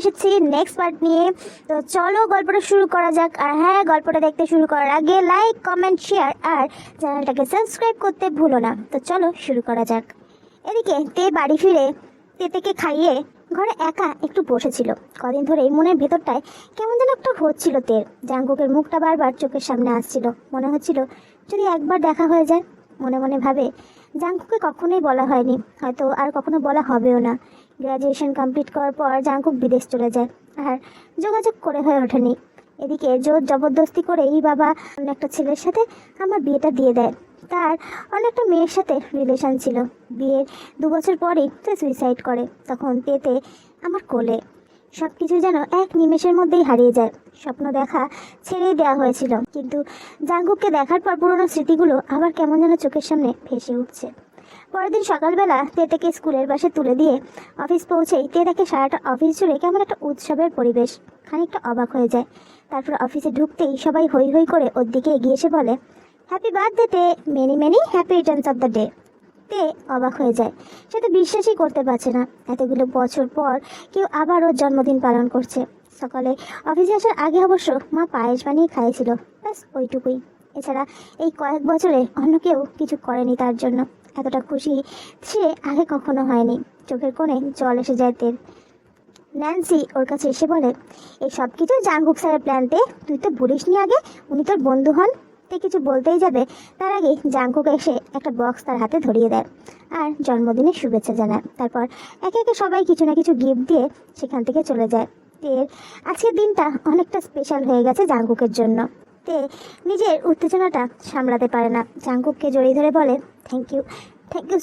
এসেছি next part নিয়ে। তো চলো গল্পটা শুরু করা যাক। আর হ্যাঁ, গল্পটা দেখতে শুরু করার আগে লাইক, কমেন্ট, শেয়ার আর চ্যানেলটাকে সাবস্ক্রাইব করতে ভুলো না। তো চলো শুরু করা যাক। এদিকে তে বাড়ি ফিরে তেতেকে খাইয়ে ঘরে একা একটু বসেছিল। কদিন ধরেই মনের ভেতরটায় কেমন যেন একটা হচ্ছিল তের। জাঙ্কুকের মুখটা বারবার চোখের সামনে আসছিল। মনে হচ্ছিল যদি একবার দেখা হয়ে যায়। মনে মনে ভাবে জাঙ্কুকে কখনোই বলা হয়নি, হয়তো আর কখনো বলা হবেও না। গ্র্যাজুয়েশন কমপ্লিট করার পর জাঙ্কুক বিদেশ চলে যায় আর যোগাযোগ করে হয়ে ওঠেনি। এদিকে জোর জবরদস্তি করেই বাবা অন্য একটা ছেলের সাথে আমার বিয়েটা দিয়ে দেয়। তার অনেকটা মেয়ের সাথে রিলেশন ছিল। বিয়ের 2 বছর পরেই সে সুইসাইড করে। তখন তেতে আমার কোলে। সব কিছু যেন এক নিমেষের মধ্যেই হারিয়ে যায়। স্বপ্ন দেখা ছেড়েই দেওয়া হয়েছিল, কিন্তু জাঙ্কুককে দেখার পর পুরোনো স্মৃতিগুলো আবার কেমন যেন চোখের সামনে ভেসে উঠছে। পরের দিন সকালবেলা তেতেকে স্কুলের বাসে তুলে দিয়ে অফিস পৌঁছেই তে দেখে সারাটা অফিস জুড়ে কেমন একটা উৎসবের পরিবেশ। খানিকটা অবাক হয়ে যায়। তারপর অফিসে ঢুকতেই সবাই হই হই করে ওর দিকে এগিয়ে এসে বলে, হ্যাপি বার্থডে তে, many many happy Returns of the day. তে অবাক হয়ে যায়। সে তো বিশ্বাসই করতে পারছে না এতগুলো বছর পর কেউ আবার ওর জন্মদিন পালন করছে। সকালে অফিসে আসার আগে অবশ্য মা পায়েস বানিয়ে খাইয়েছিল, ব্যাস ওইটুকুই। এছাড়া এই কয়েক বছরে অন্য কেউ কিছু করেনি তার জন্য। এতটা খুশি সে আগে কখনো হয়নি। চোখের কোণে জল এসে যায় তের। ন্যান্সি ওর কাছে এসে বলে, এই সব কিছু জাঙ্কুক স্যারের প্ল্যানতে, তুই তো বলিসনি আগে উনি তোর বন্ধু হন। তে কিছু বলতেই যাবে, তার আগে জাঙ্কুক এসে একটা বক্স তার হাতে ধরিয়ে দেয় আর জন্মদিনের শুভেচ্ছা জানায়। তারপর একে একে সবাই কিছু না কিছু গিফট দিয়ে সেখান থেকে চলে যায়। তের আজকের দিনটা অনেকটা স্পেশাল হয়ে গেছে জাঙ্কুকের জন্য। তে নিজের উত্তেজনাটা সামলাতে পারে না। জাঙ্কুককে জড়িয়ে ধরে বলে, thank you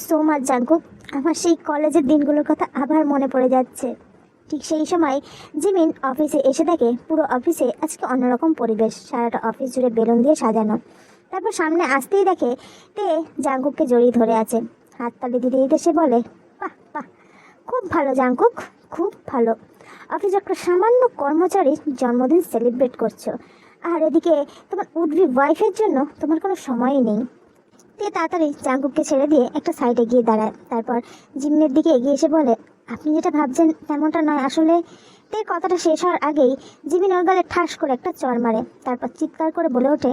so much Jungkook. আমার সেই কলেজের দিনগুলোর কথা আবার মনে পড়ে যাচ্ছে। ঠিক সেই সময় জিমিন অফিসে এসে দেখে পুরো অফিসে আজকে অন্যরকম পরিবেশ। সারাটা অফিস জুড়ে বেলুন দিয়ে সাজানো। তারপর সামনে আসতেই দেখে তে জাঙ্কুককে জড়িয়ে ধরে আছে। হাততালি দিতে দিতে সে বলে, বাহ বাহ, খুব ভালো জাঙ্কুক, খুব ভালো। অফিসে একটা সামান্য কর্মচারীর জন্মদিন সেলিব্রেট করছো, আর এদিকে তোমার উডবি ওয়াইফের জন্য তোমার কোনো সময়ই নেই। তে তাড়াতাড়ি জাঙ্কুককে ছেড়ে দিয়ে একটা সাইডে গিয়ে দাঁড়ায়। তারপর জিমিনের দিকে এগিয়ে এসে বলে, আপনি যেটা ভাবছেন তেমনটা নয় আসলে। তে কথাটা শেষ হওয়ার আগেই জিমিন ওর গালে ঠাস করে একটা চড় মারে। তারপর চিৎকার করে বলে ওঠে,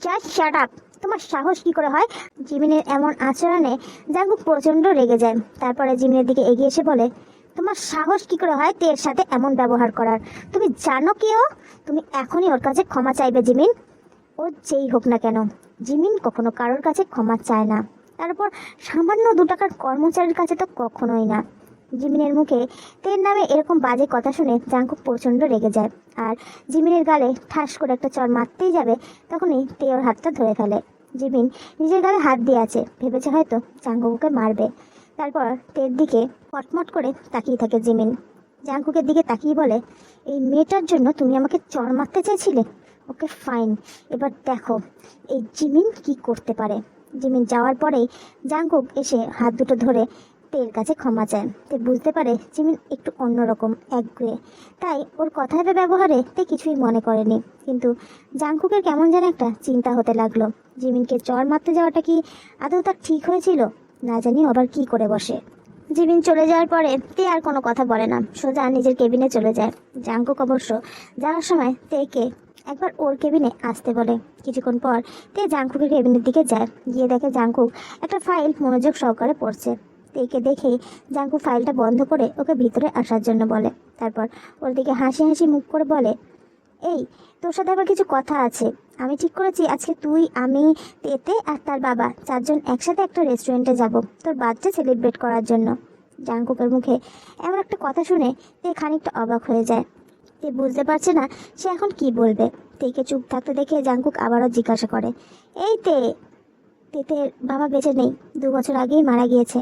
জাস্ট শাট আপ, তোমার সাহস কি করে হয়? জিমিনের এমন আচরণে জাঙ্কুক প্রচণ্ড রেগে যায়। তারপরে জিমিনের দিকে এগিয়ে এসে বলে, তোমার সাহস কি করে হয় তের সাথে এমন ব্যবহার করার? তুমি জানো কি ও? তুমি এখনই ওর কাছে ক্ষমা চাইবে জিমিন। ও যেই হোক না কেন, জিমিন কখনো কারোর কাছে ক্ষমা চায় না, তারপর সামান্য 2 টাকার কর্মচারীর কাছে তো কখনোই না। জিমিনের মুখে তের নামে এরকম বাজে কথা শুনে জাঙ্কুক প্রচণ্ড রেগে যায় আর জিমিনের গালে ঠাস করে একটা চড় মারতেই যাবে, তখনই তে ওর হাতটা ধরে ফেলে। জিমিন নিজের গালে হাত দিয়ে আছে, ভেবেছে হয়তো জাঙ্কুককে মারবে। তারপর তের দিকে পটমট করে তাকিয়ে থাকে জিমিন। জাঙ্কুকের দিকে তাকিয়ে বলে, এই মেয়েটার জন্য তুমি আমাকে চড় মারতে চেয়েছিলে? ওকে ফাইন, এবার দেখো এই জিমিন কি করতে পারে। জিমিন যাওয়ার পরেই জাঙ্কুক এসে হাত দুটো ধরে তের কাছে ক্ষমা চায়। তে বুঝতে পারে জিমিন একটু অন্যরকম, একগুঁয়ে, তাই ওর কথায় বা ব্যবহারে তে কিছুই মনে করেনি। কিন্তু জাঙ্কুকের কেমন যেন একটা চিন্তা হতে লাগলো, জিমিনকে চড় মারতে যাওয়াটা কি আদৌ তার ঠিক হয়েছিল? না জানি আবার কি করে বসে। জিমিন চলে যাওয়ার পরে তে আর কোনো কথা বলে না, সোজা নিজের কেবিনে চলে যায়। জাঙ্কুক অবশ্য যাওয়ার সময় তেকে একবার ওর কেবিনে আসতে বলে। কিছুক্ষণ পর তে জাঙ্কুকের কেবিনের দিকে যায়। গিয়ে দেখে জাঙ্কুক একটা ফাইল মনোযোগ সহকারে পড়ছে। তেকে দেখে জাঙ্কুক ফাইলটা বন্ধ করে ওকে ভিতরে আসার জন্য বলে। তারপর ওর দিকে হাসি হাসি মুখ করে বলে, এই তোর সাথে আবার কিছু কথা আছে। আমি ঠিক করেছি আজকে তুই, আমি, তেতে আর তার বাবা 4 জন একসাথে একটা রেস্টুরেন্টে যাব তোর বার্থডে সেলিব্রেট করার জন্য। জাঙ্কুকের মুখে এমন একটা কথা শুনে তে খানিকটা অবাক হয়ে যায়। তে বুঝতে পারছে না সে এখন কি বলবে। তেকে চুপ থাকতে দেখে জাঙ্কুক আবারও জিজ্ঞাসা করে, এই তেতের বাবা বেঁচে নেই, 2 বছর আগেই মারা গিয়েছে।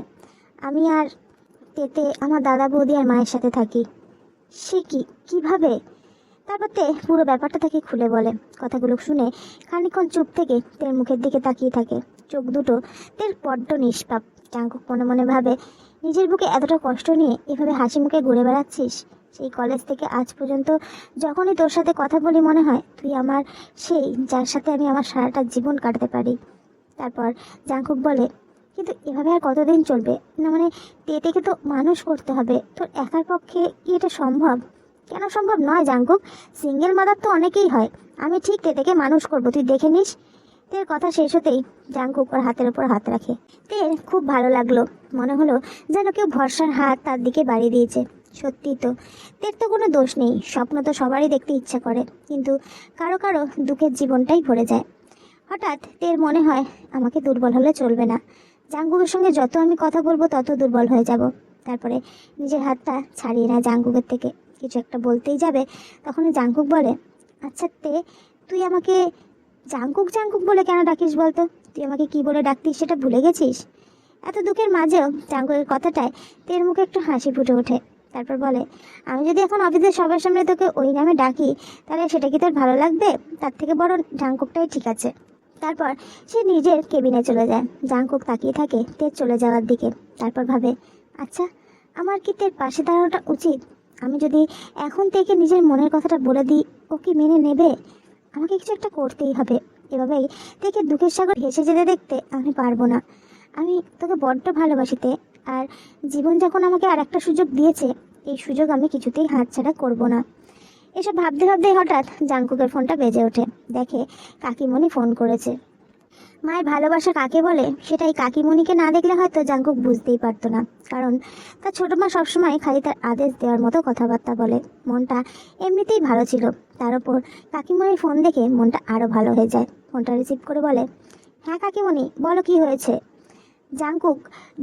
আমি আর তেতে আমার দাদা বৌদি আর মায়ের সাথে থাকি। সে কিভাবে? তারপর তে পুরো ব্যাপারটা তাকে খুলে বলে। কথাগুলো শুনে খানিকক্ষণ চুপ থেকে তের মুখের দিকে তাকিয়ে থাকে। চোখ দুটো তের বড্ড নিষ্পাপ। জাঙ্কুক মনে মনে ভাবে, নিজের বুকে এতটা কষ্ট নিয়ে এভাবে হাসি মুখে ঘুরে বেড়াচ্ছিস। সেই কলেজ থেকে আজ পর্যন্ত যখনই তোর সাথে কথা বলি মনে হয় তুই আমার সেই, যার সাথে আমি আমার সারাটা জীবন কাটাতে পারি। তারপর জাঙ্কুক বলে, কিন্তু এভাবে আর কতদিন চলবে? না মানে তেতেকে তো মানুষ করতে হবে, তোর একার পক্ষে কি এটা সম্ভব? কেন সম্ভব নয় জাঙ্কুক? সিঙ্গেল মাদার তো অনেকেই হয়। আমি ঠিক তেকে মানুষ করবো, তুই দেখে নিস। তের কথা শেষ হতেই জাঙ্কুক ওর হাতের উপর হাত রাখে। তের খুব ভালো লাগলো, মনে হলো যেন কেউ ভরসার হাত তার দিকে বাড়িয়ে দিয়েছে। সত্যি তো, তের তো কোনো দোষ নেই, স্বপ্ন তো সবারই দেখতে ইচ্ছা করে, কিন্তু কারো কারো দুঃখের জীবনটাই ভরে যায়। হঠাৎ তের মনে হয় আমাকে দুর্বল হলে চলবে না, জাঙ্কুকের সঙ্গে যত আমি কথা বলবো তত দুর্বল হয়ে যাব। তারপরে নিজের হাতটা ছাড়িয়ে নেয় জাঙ্কুকের থেকে। কিছু একটা বলতেই যাবে, তখনই জাঙ্কুক বলে, আচ্ছা তে, তুই আমাকে জাঙ্কুক জাঙ্কুক বলে কেন ডাকিস বলতো? তুই আমাকে কি বলে ডাকতিস সেটা ভুলে গেছিস? এত দুঃখের মাঝেও জাঙ্কুকের কথাটায় তের মুখে একটু হাসি ফুটে ওঠে। তারপর বলে, আমি যদি এখন অফিসের সবার সামনে তোকে ওই নামে ডাকি তাহলে সেটা কি তোর ভালো লাগবে? তার থেকে বড় জাঙ্কুকটাই ঠিক আছে। তারপর সে নিজের কেবিনে চলে যায়। জাঙ্কুক তাকিয়ে থাকে তের চলে যাওয়ার দিকে। তারপর ভাবে, আচ্ছা আমার কি তের পাশে দাঁড়ানোটা উচিত? আমি যদি এখন থেকে নিজের মনের কথাটা বলে দিই, ও কি মেনে নেবে? আমাকে কিছু একটা করতেই হবে। এভাবেই থেকে দুঃখের সাগর হেসে যেতে দেখতে আমি পারবো না। আমি তোকে বড্ড ভালোবাসিতে, আর জীবন যখন আমাকে আর একটা সুযোগ দিয়েছে, এই সুযোগ আমি কিছুতেই হাতছাড়া করব না। এসব ভাবতে ভাবতেই হঠাৎ জাঙ্কুকের ফোনটা বেজে ওঠে। দেখে কাকিমণি ফোন করেছে। মায়ের ভালোবাসা কাকে বলে সেটাই কাকিমণিকে না দেখলে হয়তো জাঙ্কুক বুঝতেই পারতো না, কারণ তার ছোটো মা সবসময় খালি তার আদেশ দেওয়ার মতো কথাবার্তা বলে। মনটা এমনিতেই ভালো ছিল, তার ওপর কাকিমণির ফোন দেখে মনটা আরও ভালো হয়ে যায়। ফোনটা রিসিভ করে বলে, হ্যাঁ কাকিমণি বলো, কি হয়েছে? জাঙ্কুক,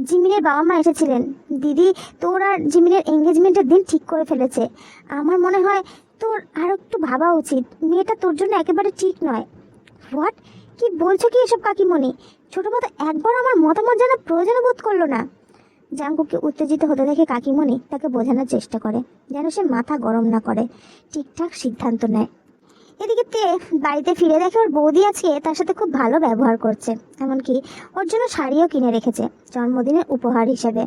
জিমিনের বাবা মা এসেছিলেন। দিদি তোর আর জিমিনের এঙ্গেজমেন্টের দিন ঠিক করে ফেলেছে। আমার মনে হয় তোর আরও একটু ভাবা উচিত, মেয়েটা তোর জন্য একেবারে ঠিক নয়। হোয়াট? কি বলছো কি এসব কাকিমণি? ছোটো মতো একবার আমার মতামত জানার প্রয়োজন বোধ করলো না। জাঙ্কুককে উত্তেজিত হতে দেখে কাকিমণি তাকে বোঝানোর চেষ্টা করে যেন সে মাথা গরম না করে, ঠিকঠাক সিদ্ধান্ত নেয়। এদিকে তে বাড়িতে ফিরে দেখে ওর বৌদি আজকে তার সাথে খুব ভালো ব্যবহার করছে, এমনকি ওর জন্য শাড়িও কিনে রেখেছে জন্মদিনের উপহার হিসেবে।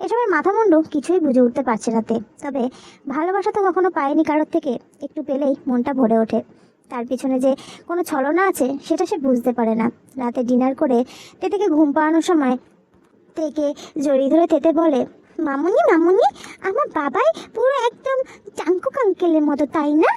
এসবের মাথা মুন্ডু কিছুই বুঝে উঠতে পারছে না তে, তবে ভালোবাসা তো কখনো পায়নি কারোর থেকে, একটু পেলেই মনটা ভরে ওঠে। তার পিছনে যে কোনো ছলনা আছে সেটা সে বুঝতে পারে না। রাতে ডিনার করে তেতেকে ঘুম পাড়ানোর সময় তেকে জড়িয়ে ধরে তেতে বলে, মামুনি মামুনি, আমার বাবাই পুরো একদম জাঙ্কুক আঙ্কেলের মতো, তাই না?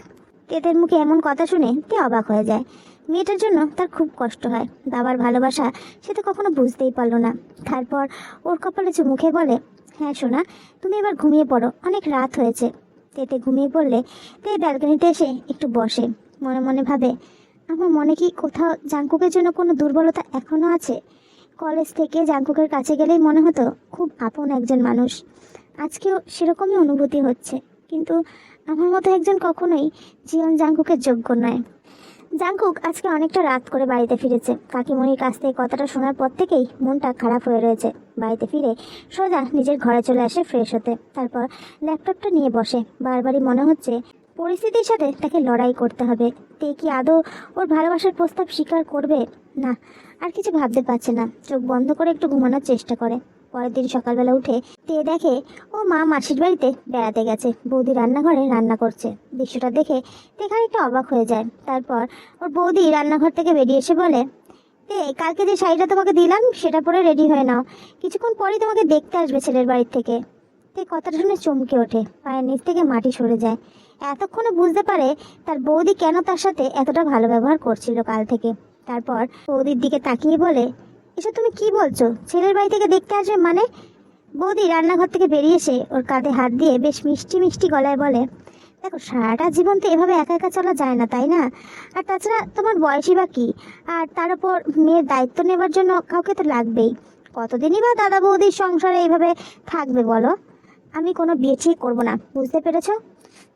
তেতের মুখে এমন কথা শুনে তে অবাক হয়ে যায়। মেয়েটার জন্য তার খুব কষ্ট হয়। বাবার ভালোবাসা সে তো কখনো বুঝতেই পারলো না। তারপর ওর কপালে মুখে বলে, হ্যাঁ সোনা, তুমি এবার ঘুমিয়ে পড়ো, অনেক রাত হয়েছে। তেতে ঘুমিয়ে পড়লে তে ব্যালকনিতে এসে একটু বসে। মনে মনে ভাবে, আমার মনে কি কোথাও জাঙ্কুকের জন্য কোনো দুর্বলতা এখনও আছে? কলেজ থেকে জাঙ্কুকের কাছে গেলেই মনে হতো খুব আপন একজন মানুষ, আজকেও সেরকমই অনুভূতি হচ্ছে। কিন্তু আমার মতো একজন কখনোই জীবন জাঙ্কুকের যোগ্য নয়। জাঙ্কুক আজকে অনেকটা রাত করে বাড়িতে ফিরেছে। কাকিমণির কাছ থেকে কথাটা শোনার পর থেকেই মনটা খারাপ হয়ে রয়েছে। বাড়িতে ফিরে সোজা নিজের ঘরে চলে আসে ফ্রেশ হতে। তারপর ল্যাপটপটা নিয়ে বসে। বারবারই মনে হচ্ছে পরিস্থিতির সাথে তাকে লড়াই করতে হবে। তে কি আদৌ ওর ভালোবাসার প্রস্তাব স্বীকার করবে? না, আর কিছু ভাবতে পারছে না। চোখ বন্ধ করে একটু ঘুমানোর চেষ্টা করে। পরের দিন সকালবেলা উঠে তে দেখে ও মা মাসির বাড়িতে বেড়াতে গেছে। বৌদি রান্নাঘরে রান্না করছে। দৃশ্যটা দেখে তে খানিকটা অবাক হয়ে যায়। তারপর ওর বৌদি রান্নাঘর থেকে বেরিয়ে এসে বলে, তে কালকে যে শাড়িটা তোমাকে দিলাম সেটা পরে রেডি হয়ে নাও, কিছুক্ষণ পরেই তোমাকে দেখতে আসবে ছেলের বাড়ির থেকে। তে কথাটা শুনে চমকে ওঠে, পায়ের নিচ থেকে মাটি সরে যায়। এতক্ষণে বুঝতে পারে তার বৌদি কেন তার সাথে এতটা ভালো ব্যবহার করছিল কাল থেকে। তারপর বৌদির দিকে তাকিয়ে বলে, এসব তুমি কি বলছো? ছেলের বাড়ি থেকে দেখতে আসবে মানে? বৌদি রান্নাঘর থেকে বেরিয়ে এসে ওর কাঁধে হাত দিয়ে বেশ মিষ্টি মিষ্টি গলায় বলে, দেখো সারাটা জীবন তো এভাবে একা একা চলা যায় না, তাই না? আর তাছাড়া তোমার বয়সই বা কি? আর তার উপর মেয়ের দায়িত্ব নেবার জন্য কাউকে তো লাগবেই। কতদিনই বা দাদা বৌদির সংসারে এইভাবে থাকবে বলো? আমি কোনো বিয়ে ঠিক করবো না, বুঝতে পেরেছো?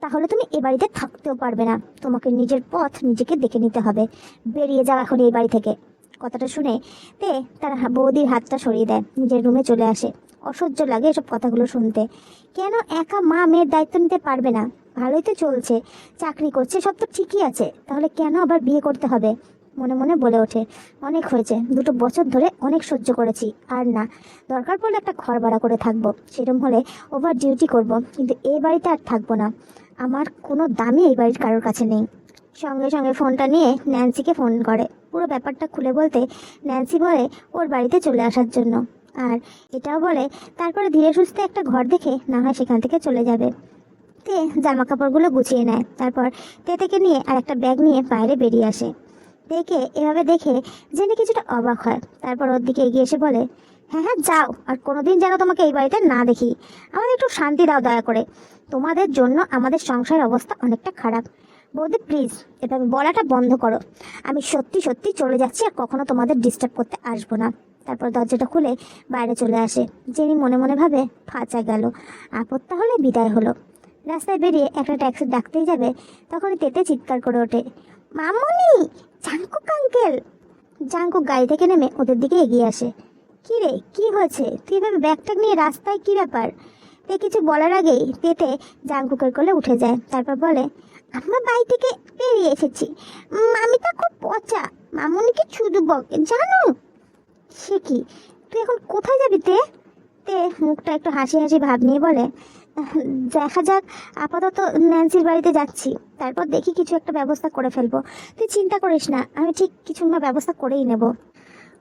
তাহলে তুমি এ বাড়িতে থাকতেও পারবে না। তোমাকে নিজের পথ নিজেকে দেখে নিতে হবে। বেরিয়ে যাও এখন এই বাড়ি থেকে। কথাটা শুনে তে তার বৌদির হাতটা সরিয়ে দেয়, নিজের রুমে চলে আসে। অসহ্য লাগে এসব কথাগুলো শুনতে। কেন একা মা মেয়ের দায়িত্ব নিতে পারবে না? ভালোই তো চলছে, চাকরি করছে, সব তো ঠিকই আছে, তাহলে কেন আবার বিয়ে করতে হবে? মনে মনে বলে ওঠে, অনেক হয়েছে, 2 বছর ধরে অনেক সহ্য করেছি, আর না, দরকার পড়লে একটা ঘর ভাড়া করে থাকবো, সেরকম হলে ওভার ডিউটি করব, কিন্তু এই বাড়িতে আর থাকবো না। আমার কোনো দামই এই বাড়ির কারোর কাছে নেই। সঙ্গে সঙ্গে ফোনটা নিয়ে ন্যান্সিকে ফোন করে। পুরো ব্যাপারটা খুলে বলতে ন্যান্সি বলে ওর বাড়িতে চলে আসার জন্য, আর এটাও বলে তারপরে ধীরে সুস্থে একটা ঘর দেখে না হয় সেখান থেকে চলে যাবে। তে জামা কাপড়গুলো গুছিয়ে নেয়। তারপর তেকে নিয়ে আর একটা ব্যাগ নিয়ে বাইরে বেরিয়ে আসে। তেকে এভাবে দেখে জেনে কিছুটা অবাক হয়। তারপর ওর দিকে এগিয়ে এসে বলে, হ্যাঁ হ্যাঁ যাও, আর কোনোদিন যেন তোমাকে এই বাড়িতে না দেখি। আমাদের একটু শান্তি দাও দয়া করে। তোমাদের জন্য আমাদের সংসারের অবস্থা অনেকটা খারাপ। বৌদি প্লিজ এভাবে বলাটা বন্ধ করো। আমি সত্যি সত্যি চলে যাচ্ছি, আর কখনো তোমাদের ডিস্টার্ব করতে আসবো না। তারপর দরজাটা খুলে বাইরে চলে আসে। জেনি মনে মনে ভাবে ফাঁচা গেল, আপত্তা হলে বিদায় হলো। রাস্তায় বেরিয়ে একটা ট্যাক্সি ডাকতেই যাবে, তখনই তেতে চিৎকার করে ওঠে, মামুনি, জাঙ্কুক আঙ্কেল। জাঙ্কুক গাড়ি থেকে নেমে ওদের দিকে এগিয়ে আসে। কি রে, কি হয়েছে? তুই এভাবে ব্যাগটা নিয়ে রাস্তায়, কি ব্যাপার? তে কিছু বলার আগেই তেতে জাঙ্কুকের কোলে উঠে যায়। তারপর বলে, আমরা বাড়ি থেকে বেরিয়ে এসেছি। মামিটা খুব পচা, মামুনিকে শুধু বকে জানো। সে কি, তুই এখন কোথায় যাবি তে? তে মুখটা একটু হাসি হাসি ভাব নিয়ে বলে, দেখা যাক, আপাতত ন্যান্সির বাড়িতে যাচ্ছি, তারপর দেখি কিছু একটা ব্যবস্থা করে ফেলবো। তুই চিন্তা করিস না, আমি ঠিক কিছু না ব্যবস্থা করেই নেব।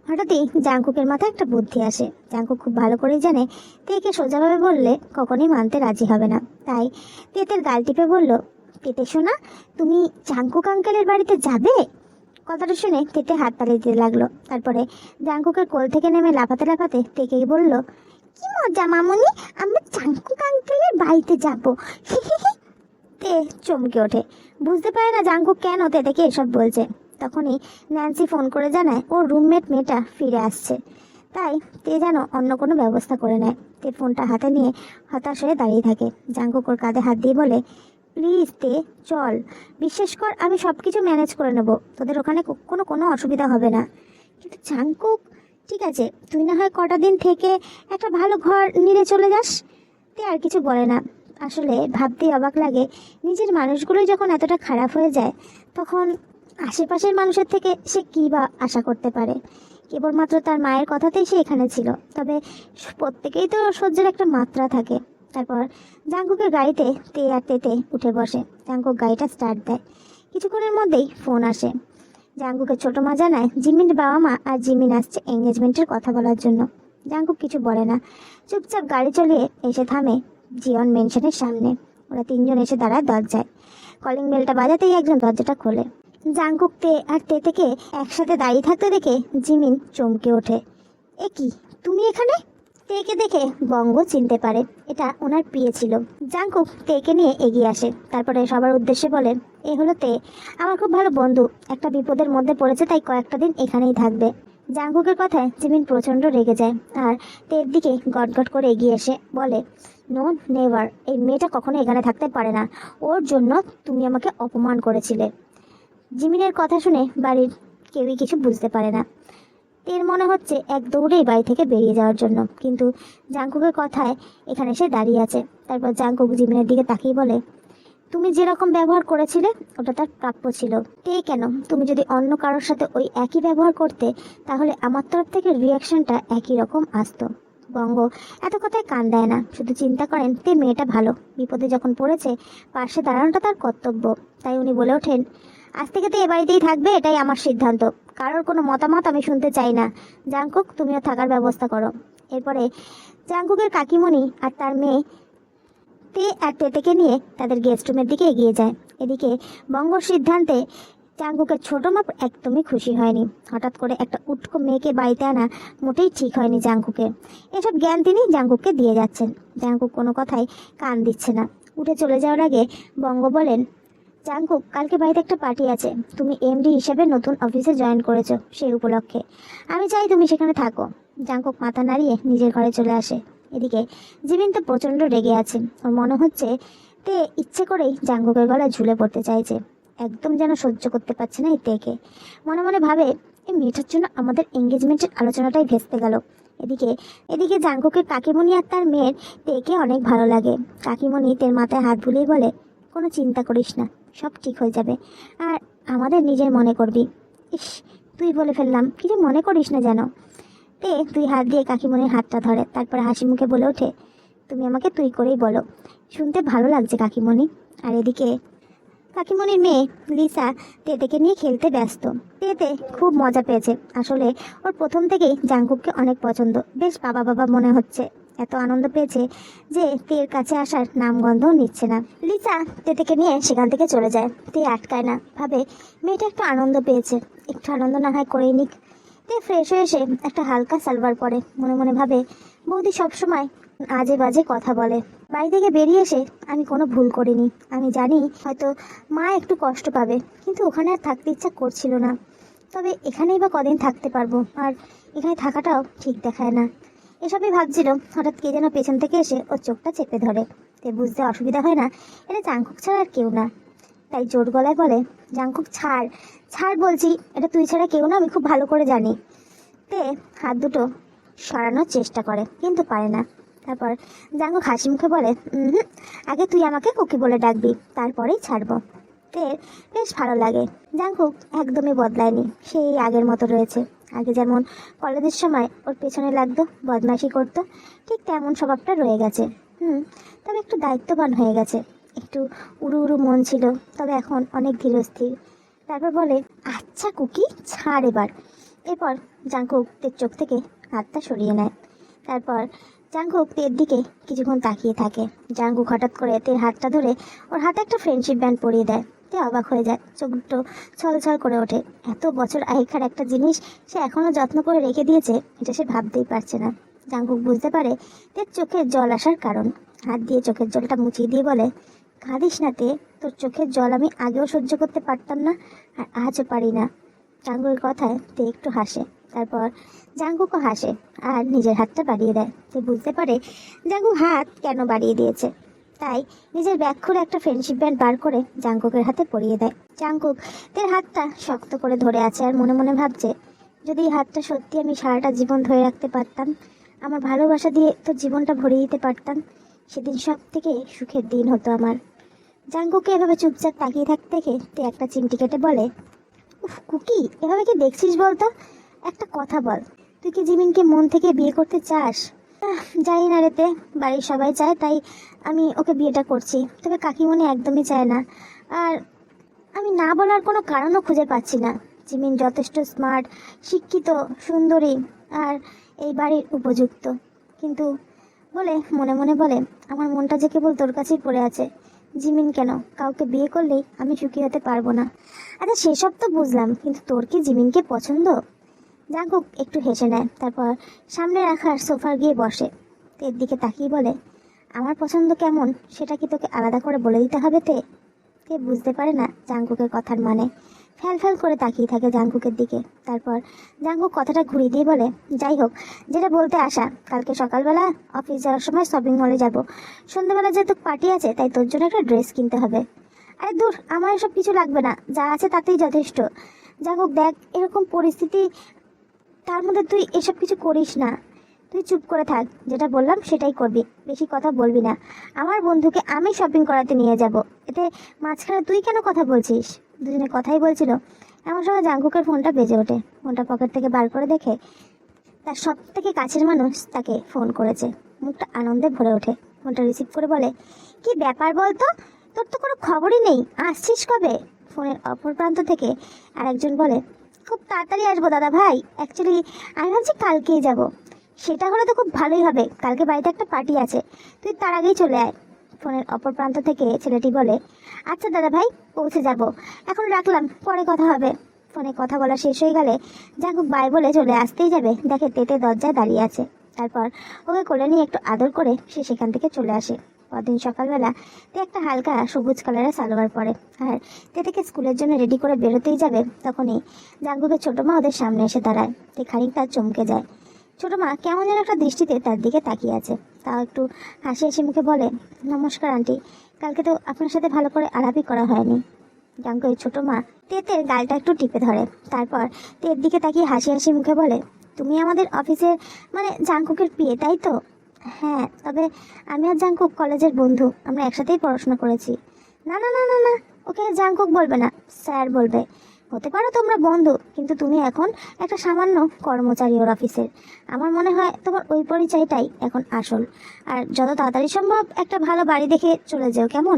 হঠাৎই জাঙ্কুকের মাথায় একটা বুদ্ধি আসে। জাঙ্কুক খুব ভালো করেই জানে তেকে সোজাভাবে বললে কখনোই মানতে রাজি হবে না। তাই তেতের গাল টিপে বলল, তেতে শোনা, তুমি জাঙ্কুক আঙ্কেলের বাড়িতে যাবে? কথাটা শুনে তেতে হাত তালি দিতে লাগলো। তারপরে জাঙ্কুকের কোল থেকে নেমে লাফাতে লাফাতে তেকে বলল, কি মজা মামুনি, আমরা জাঙ্কুক আঙ্কেলের বাড়িতে যাবো। তে চমকে ওঠে, বুঝতে পারে না জাঙ্কুক কেন তেকে এসব বলছে। তখনই ন্যান্সি ফোন করে জানায় ওর রুমমেট মেয়েটা ফিরে আসছে। তাই তে যেন অন্য কোনো ব্যবস্থা করে নেয়। তে ফোনটা হাতে নিয়ে হতাশ হয়ে দাঁড়িয়ে থাকে। জাঙ্কুক ওর কাঁধে হাত দিয়ে বলে, প্লিজ তে চল, বিশ্বাস কর আমি সব কিছু ম্যানেজ করে নেব, তোদের ওখানে কোনো অসুবিধা হবে না। কিন্তু জাঙ্কুক, ঠিক আছে, তুই না হয় কটা দিন থেকে একটা ভালো ঘর নিয়ে চলে যাস। তে আর কিছু বলে না। আসলে ভাবতেই অবাক লাগে, নিজের মানুষগুলোই যখন এতটা খারাপ হয়ে যায়, তখন আশেপাশের মানুষের থেকে সে কী বা আশা করতে পারে। কেবলমাত্র তার মায়ের কথাতেই সে এখানে ছিল, তবে প্রত্যেকেই তো সহ্যের একটা মাত্রা থাকে। তারপর জাঙ্কুকের গাড়িতে তে আর তেতে উঠে বসে। জাঙ্কুক গাড়িটা স্টার্ট দেয়। কিছুক্ষণের মধ্যেই ফোন আসে। জাঙ্কুকের ছোটো মা জানায় জিমির বাবা মা আর জিমিন আসছে এঙ্গেজমেন্টের কথা বলার জন্য। জাঙ্কুক কিছু বলে না, চুপচাপ গাড়ি চালিয়ে এসে থামে জিয়ন মেনশনের সামনে। ওরা তিনজন এসে দাঁড়ায় দরজায়। কলিং বেলটা বাজাতেই একজন দরজাটা খোলে। জাঙ্কুক তে আর তেতেকে একসাথে দাঁড়িয়ে থাকতে দেখে জিমিন চমকে ওঠে, এ কি, তুমি এখানে? তেকে দেখে বঙ্গ চিনতে পারে, এটা ওনার প্রিয় ছিল। জাঙ্কুক তেকে নিয়ে এগিয়ে আসে। তারপরে সবার উদ্দেশ্যে বলে, এ হলো তে, আমার খুব ভালো বন্ধু, একটা বিপদের মধ্যে পড়েছে, তাই কয়েকটা দিন এখানেই থাকবে। জাঙ্কুকের কথায় জিমিন প্রচণ্ড রেগে যায় আর তের দিকে গটগট করে এগিয়ে এসে বলে, নো নেভার, এই মেয়েটা কখনো এখানে থাকতে পারে না, ওর জন্য তুমি আমাকে অপমান করেছিলে। জিমিনের কথা শুনে বাড়ির কেউই কিছু বুঝতে পারে না। এর মনে হচ্ছে এক দৌড়েই বাড়ি থেকে বেরিয়ে যাওয়ার জন্য, কিন্তু জাঙ্কুকের কথায় এখানে এসে দাঁড়িয়ে আছে। তারপর জাঙ্কুক জিমিনের দিকে তাকিয়ে বলে, তুমি যেরকম ব্যবহার করেছিলে ওটা তার প্রাপ্য ছিল। তে কেন, তুমি যদি অন্য কারোর সাথে ওই একই ব্যবহার করতে, তাহলে আমার তরফ থেকে রিয়াকশনটা একই রকম আসতো। বঙ্গ এত কথায় কান দেয় না, শুধু চিন্তা করেন তে মেয়েটা ভালো, বিপদে যখন পড়েছে পাশে দাঁড়ানোটা তার কর্তব্য। তাই উনি বলে ওঠেন, আজ থেকে তো এ বাড়িতেই থাকবে, এটাই আমার সিদ্ধান্ত, কারোর কোনো মতামত আমি শুনতে চাই না। জাঙ্কুক, তুমিও থাকার ব্যবস্থা করো। এরপরে জাঙ্কুকের কাকিমণি আর তার মেয়ে তে আর তেতেকে নিয়ে তাদের গেস্ট রুমের দিকে এগিয়ে যায়। এদিকে বঙ্গর সিদ্ধান্তে জাঙ্কুকের ছোট মা একদমই খুশি হয়নি। হঠাৎ করে একটা উটকো মেয়েকে বাড়িতে আনা মোটেই ঠিক হয়নি জাঙ্কুকের। এসব জ্ঞান তিনি জাঙ্কুককে দিয়ে যাচ্ছেন। জাঙ্কুক কোনো কথাই কান দিচ্ছে না। উঠে চলে যাওয়ার আগে বঙ্গ বলেন, জাঙ্কুক, কালকে বাড়িতে একটা পার্টি আছে, তুমি এমডি হিসেবে নতুন অফিসে জয়েন করেছো, সেই উপলক্ষে আমি চাই তুমি সেখানে থাকো। জাঙ্কুক মাথা নাড়িয়ে নিজের ঘরে চলে আসে। এদিকে জিমিন তো প্রচণ্ড রেগে আছে। ওর মনে হচ্ছে তে ইচ্ছে করেই জাঙ্কুকের গলায় ঝুলে পড়তে চাইছে। একদম যেন সহ্য করতে পারছে না এই তেকে। মনে মনে ভাবে, এই মেয়েটার জন্য আমাদের এঙ্গেজমেন্টের আলোচনাটাই ভেস্তে গেল। এদিকে জাঙ্কুকের কাকিমণি আর তার মেয়ের তেকে অনেক ভালো লাগে। কাকিমণি তের মাথায় হাত বুলিয়ে বলে, কোনো চিন্তা করিস না, সব ঠিক হয়ে যাবে, আর আমাদের নিজের মনে করবি। ইস, তুই বলে ফেললাম, কিছু মনে করিস না যেন। তে তুই হাত দিয়ে কাকিমণির হাতটা ধরে, তারপরে হাসি মুখে বলে ওঠে, তুমি আমাকে তুই করেই বলো, শুনতে ভালো লাগছে কাকিমণি। আর এদিকে কাকিমণির মেয়ে লিসা তেতেকে নিয়ে খেলতে ব্যস্ত। তেতে খুব মজা পেয়েছে। আসলে ওর প্রথম থেকেই জাঙ্কুককে অনেক পছন্দ, বেশ বাবা বাবা মনে হচ্ছে। এত আনন্দ পেয়েছে যে তের কাছে আসার নামগন্ধও নিচ্ছে না। লিসা তেকে নিয়ে সেখান থেকে চলে যায়। তে আটকায় না, ভাবে মেয়েটা একটু আনন্দ পেয়েছে, একটু আনন্দ না হয় করেই নিক। তে ফ্রেশ হয়ে এসে একটা হালকা সালোয়ার পরে মনে মনে ভাবে বৌদি সবসময় আজে বাজে কথা বলে। বাড়ি থেকে বেরিয়ে এসে আমি কোনো ভুল করিনি। আমি জানি হয়তো মা একটু কষ্ট পাবে, কিন্তু ওখানে আর থাকতে ইচ্ছা করছিল না। তবে এখানেই বা কদিন থাকতে পারবো, আর এখানে থাকাটাও ঠিক দেখায় না। এসবই ভাবছিল, হঠাৎ কে যেন পেছন থেকে এসে ওর চোখটা চেপে ধরে। তে বুঝতে অসুবিধা হয় না এটা জাংকুক ছাড়া আর কেউ না, তাই জোর গলায় বলে, জাংকুক ছাড় ছাড় বলছি, এটা তুই ছাড়া কেউ না, আমি খুব ভালো করে জানি। তে হাত দুটো সরানোর চেষ্টা করে কিন্তু পারে না। তারপর জাংকুক হাসি মুখে বলে, আগে তুই আমাকে কুকি বলে ডাকবি, তারপরেই ছাড়বো। তে বেশ ভালো লাগে। জাংকুক একদমই বদলায়নি, সেই আগের মতো রয়েছে। আগে যেমন কলেজের সময় ওর পেছনে লাগতো, বদমাইশি করতো, ঠিক তেমন স্বভাবটা রয়ে গেছে। তবে একটু দায়িত্ববান হয়ে গেছে, একটু উড়ু উড়ু মন ছিল, তবে এখন অনেক ধীরস্থির। তারপর বলে, আচ্ছা কুকি ছাড় এবার। এরপর জাংকুক তের চোখ থেকে হাতটা সরিয়ে নেয়। তারপর জাংকুক তের দিকে কিছুক্ষণ তাকিয়ে থাকে। জাংকুক হঠাৎ করে তের হাতটা ধরে ওর হাতে একটা ফ্রেন্ডশিপ ব্যান্ড পরিয়ে দেয়। তে অবাক হয়ে যায়, চোখ দুটো ছলছল করে ওঠে। এত বছর আগেকার একটা জিনিস সে এখনও যত্ন করে রেখে দিয়েছে, এটা সে ভাবতেই পারছে না। জাংকুক বুঝতে পারে তের চোখের জল আসার কারণ। হাত দিয়ে চোখের জলটা মুছিয়ে দিয়ে বলে, কাঁদিস না তে, তোর চোখের জল আমি আগেও সহ্য করতে পারতাম না, আর আজও পারি না। জাংকুকের কথায় তে একটু হাসে। তারপর জাংকুকও হাসে আর নিজের হাতটা বাড়িয়ে দেয়। তে বুঝতে পারে জাংকুক হাত কেন বাড়িয়ে দিয়েছে, তাই নিজের ব্যাগ খুলে একটা ফ্রেন্ডশিপ ব্যান্ড বার করে জাংকুকের হাতে পরিয়ে দেয়। জাংকুক তের হাতটা শক্ত করে ধরে আছে আর মনে মনে ভাবছে, যদি এই হাতটা সত্যি আমি সারাটা জীবন ধরে রাখতে পারতাম, আমার ভালোবাসা দিয়ে তোর জীবনটা ভরে দিতে পারতাম, সেদিন সব থেকে সুখের দিন হতো আমার। জাংকুককে এভাবে চুপচাপ তাকিয়ে থাকতে দেখে তে একটা চিমটি কেটে বলে, উফ কুকি, এভাবে কি দেখছিস বলতো? একটা কথা বল, তুই কি জিমিনকে মন থেকে বিয়ে করতে চাস? জানি না রেতে, বাড়ির সবাই চায় তাই আমি ওকে বিয়েটা করছি, তবে কাকিমণি একদমই চায় না। আর আমি না বলার কোনো কারণও খুঁজে পাচ্ছি না। জিমিন যথেষ্ট স্মার্ট, শিক্ষিত, সুন্দরী আর এই বাড়ির উপযুক্ত, কিন্তু বলে মনে মনে বলে, আমার মনটা যে কেবল তোর কাছেই পড়ে আছে। জিমিন কেন, কাউকে বিয়ে করলেই আমি সুখী হতে পারবো না। আচ্ছা সেসব তো বুঝলাম, কিন্তু তোর কি জিমিনকে পছন্দ? জাংকুক একটু হেসে নেয়। তারপর সামনে রাখার সোফার গিয়ে বসে। তের দিকে তাকিয়ে বলে, আমার পছন্দ কেমন সেটা কি তোকে আলাদা করে বলে দিতে হবে? তে বুঝতে পারে না জাংকুকের কথার মানে, ফ্যাল ফ্যাল করে তাকিয়ে থাকে জাংকুকের দিকে। তারপর জাংকুক কথাটা ঘুরিয়ে দিয়ে বলে, যাই হোক, যেটা বলতে আসা, কালকে সকালবেলা অফিস যাওয়ার সময় শপিং মলে যাব। সন্ধ্যাবেলা যেহেতু পার্টি আছে তাই তোর জন্য একটা ড্রেস কিনতে হবে। আরে দূর, আমার এসব কিছু লাগবে না, যা আছে তাতেই যথেষ্ট। জাংকুক দেখ, এরকম পরিস্থিতি, তার মধ্যে তুই এসব কিছু করিস না। তুই চুপ করে থাক, যেটা বললাম সেটাই করবি, বেশি কথা বলবি না। আমার বন্ধুকে আমি শপিং করাতে নিয়ে যাব, এতে মাঝখানে তুই কেন কথা বলছিস? দুজনে কথাই বলছিল, এমন সময় জাংকুকের ফোনটা বেজে ওঠে। ফোনটা পকেট থেকে বার করে দেখে তার সব থেকে কাছের মানুষ তাকে ফোন করেছে। মুখটা আনন্দে ভরে ওঠে। ফোনটা রিসিভ করে বলে, কি ব্যাপার বলতো, তোর তো কোনো খবরই নেই, আসছিস কবে? ফোনের অপর প্রান্ত থেকে আরেকজন বলে, খুব তাড়াতাড়ি আসবো দাদা ভাই, অ্যাকচুয়ালি আমি ভাবছি কালকেই যাব। সেটা হলে তো খুব ভালোই হবে, কালকে বাড়িতে একটা পার্টি আছে, তুই তার আগেই চলে আয়। ফোনের অপর প্রান্ত থেকে ছেলেটি বলে, আচ্ছা দাদা ভাই, পৌঁছে যাব, এখন রাখলাম, পরে কথা হবে। ফোনে কথা বলা শেষ হয়ে গেলে জাংকুক বাই বলে চলে আসতেই যাবে, দেখে তেতে দরজায় দাঁড়িয়ে আছে। তারপর ওকে কোলে নিয়ে একটু আদর করে সে সেখান থেকে চলে আসে। পরদিন সকালবেলা তে একটা হালকা সবুজ কালারের সালোয়ার পরে আর তেতেকে স্কুলের জন্য রেডি করে বেরোতেই যাবে, তখনই জাংকুকের ছোটো মা ওদের সামনে এসে দাঁড়ায়। তে খানিকটা চমকে যায়। ছোটো মা কেমন যেন একটা দৃষ্টিতে তার দিকে তাকিয়ে আছে। তাও একটু হাসি হাসি মুখে বলে, নমস্কার আন্টি, কালকে তো আপনার সাথে ভালো করে আলাপই করা হয়নি। জাংকুকের ছোটো মা তেতের গালটা একটু টিপে ধরে। তারপর তের দিকে তাকিয়ে হাসি হাসি মুখে বলে, তুমি আমাদের অফিসের মানে জাংকুকের পিয়ে, তাই তো? হ্যাঁ, তবে আমি আর জাংকুক কলেজের বন্ধু, আমরা একসাথেই পড়াশোনা করেছি। না না না না না, ওকে জাংকুক বলবে না, স্যার বলবে। হতে পারো তোমরা বন্ধু, কিন্তু তুমি এখন একটা সামান্য কর্মচারী ওর অফিসের। আমার মনে হয় তোমার ওই পরিচয়টাই এখন আসল। আর যত তাড়াতাড়ি সম্ভব একটা ভালো বাড়ি দেখে চলে যাও, কেমন?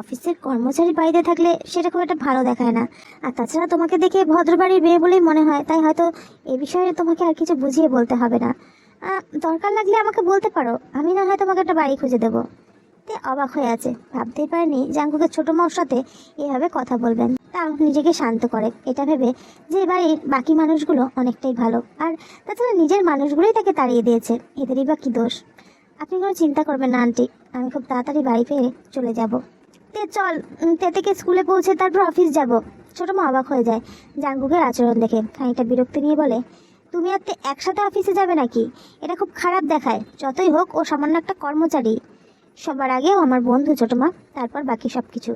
অফিসের কর্মচারী বাড়িতে থাকলে সেটা খুব একটা ভালো দেখায় না। আর তাছাড়া তোমাকে দেখে ভদ্র বাড়ির মেয়ে বলেই মনে হয়, তাই হয়তো এ বিষয়ে তোমাকে আর কিছু বুঝিয়ে বলতে হবে না। দরকার লাগলে আমাকে বলতে পারো, আমি না হয় তোমাকে একটা বাড়ি খুঁজে দেবো। তে অবাক হয়ে আছে, ভাবতেই পারেনি জাঙ্কুকের ছোট মার সাথে এভাবে কথা বলবেন। তাও নিজেকে শান্ত করে এটা ভেবে যে এই বাড়ির বাকি মানুষগুলো অনেকটাই ভালো, আর তাছাড়া নিজের মানুষগুলোই তাকে তাড়িয়ে দিয়েছে, এদেরই বা কী দোষ। আপনি কোনো চিন্তা করবেন না আন্টি, আমি খুব তাড়াতাড়ি বাড়ি ফিরে চলে যাব। তে চল, তে থেকে স্কুলে পৌঁছে তারপর অফিস যাব। ছোট মা অবাক হয়ে যায় জাঙ্কুকের আচরণ দেখে, খানিকটা বিরক্তি নিয়ে বলে, তুমি আর তে একসাথে অফিসে যাবে নাকি? এটা খুব খারাপ দেখায়। যতই হোক ও সামান্য একটা কর্মচারী, সবার আগেও আমার বন্ধু ছোট মা, তারপর বাকি সব কিছু।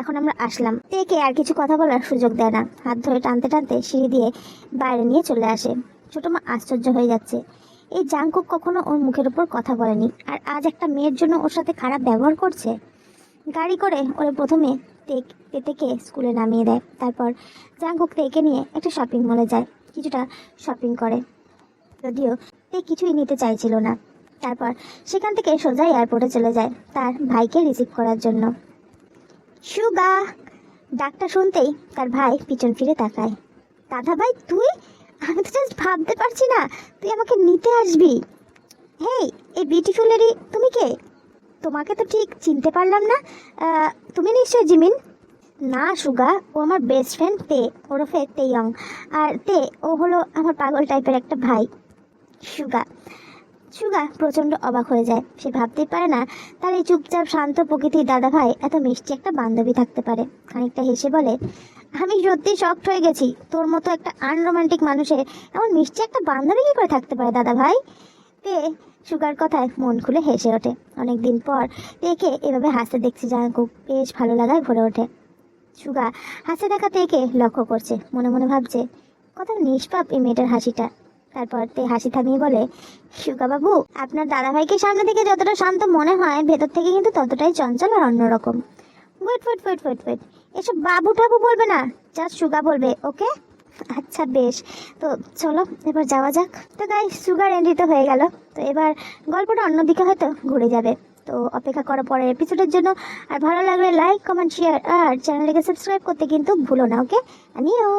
এখন আমরা আসলাম। তেকে আর কিছু কথা বলার সুযোগ দেয় না, হাত ধরে টানতে টানতে সিঁড়ি দিয়ে বাইরে নিয়ে চলে আসে। ছোট মা আশ্চর্য হয়ে যাচ্ছে, এই জাঙ্কুক কখনো ওর মুখের উপর কথা বলেনি, আর আজ একটা মেয়ের জন্য ওর সাথে খারাপ ব্যবহার করছে। গাড়ি করে ওরা প্রথমে তেকে স্কুলে নামিয়ে দেয়, তারপর জাঙ্কুক তেকে নিয়ে একটা শপিং মলে যায়, কিছুটা শপিং করে, যদিও তে কিছুই নিতে চাইছিল না। তারপর সেখান থেকে সোজা এয়ারপোর্টে চলে যায় তার ভাইকে রিসিভ করার জন্য। সুগা ডাকটা শুনতেই তার ভাই পিছন ফিরে তাকায়। দাদা ভাই তুই? আমি তো জাস্ট ভাবতে পারছি না তুই আমাকে নিতে আসবি। হেই, এই বিউটিফুল লেডি, তুমি কে? তোমাকে তো ঠিক চিনতে পারলাম না। তুমি নিশ্চয় জিমিন? না সুগা, ও আমার বেস্ট ফ্রেন্ড তে, ওরফে তেয়ং। আর তে ও হলো আমার পাগল টাইপের একটা ভাই। সুগা সুগা প্রচণ্ড অবাক হয়ে যায়, সে ভাবতেই পারে না তার এই চুপচাপ শান্ত প্রকৃতির দাদা ভাই এত মিষ্টি একটা বান্ধবী থাকতে পারে। খানিকটা হেসে বলে, আমি সত্যি শকড হয়ে গেছি, তোর মতো একটা আনরোমান্টিক মানুষের এমন মিষ্টি একটা বান্ধবী কী করে থাকতে পারে দাদা ভাই। তে সুগার কথায় মন খুলে হেসে ওঠে। অনেকদিন পর তেকে এভাবে হাসতে দেখছি জাঙ্কুক বেশ ভালো লাগায় ভরে ওঠে। সুগা হাসতে থাকা তেকে লক্ষ্য করছে, মনে মনে ভাবছে কত নিষ্পাপ এই মেয়েটার হাসিটা। তারপর তে হাসি থামিয়ে বলে, সুগা বাবু, আপনার দাদাভাইকে সামনে থেকে যতটা শান্ত মনে হয়, ভেতর থেকে কিন্তু ততটাই চঞ্চল আর অন্যরকম। Wait wait wait wait wait, এসব বাবু টাবু বলবে না, জাস্ট সুগা বলবে, ওকে? আচ্ছা বেশ, তো চলো এবার যাওয়া যাক। তো গাইস, সুগার এন্ট্রি তো হয়ে গেল, তো এবার গল্পটা অন্যদিকে হয়তো ঘুরে যাবে। তো অপেক্ষা করার পরের এপিসোডের জন্য। আর ভালো লাগলে লাইক, কমেন্ট, শেয়ার আর চ্যানেলটিকে সাবস্ক্রাইব করতে কিন্তু ভুলো না, ওকে? আমিও।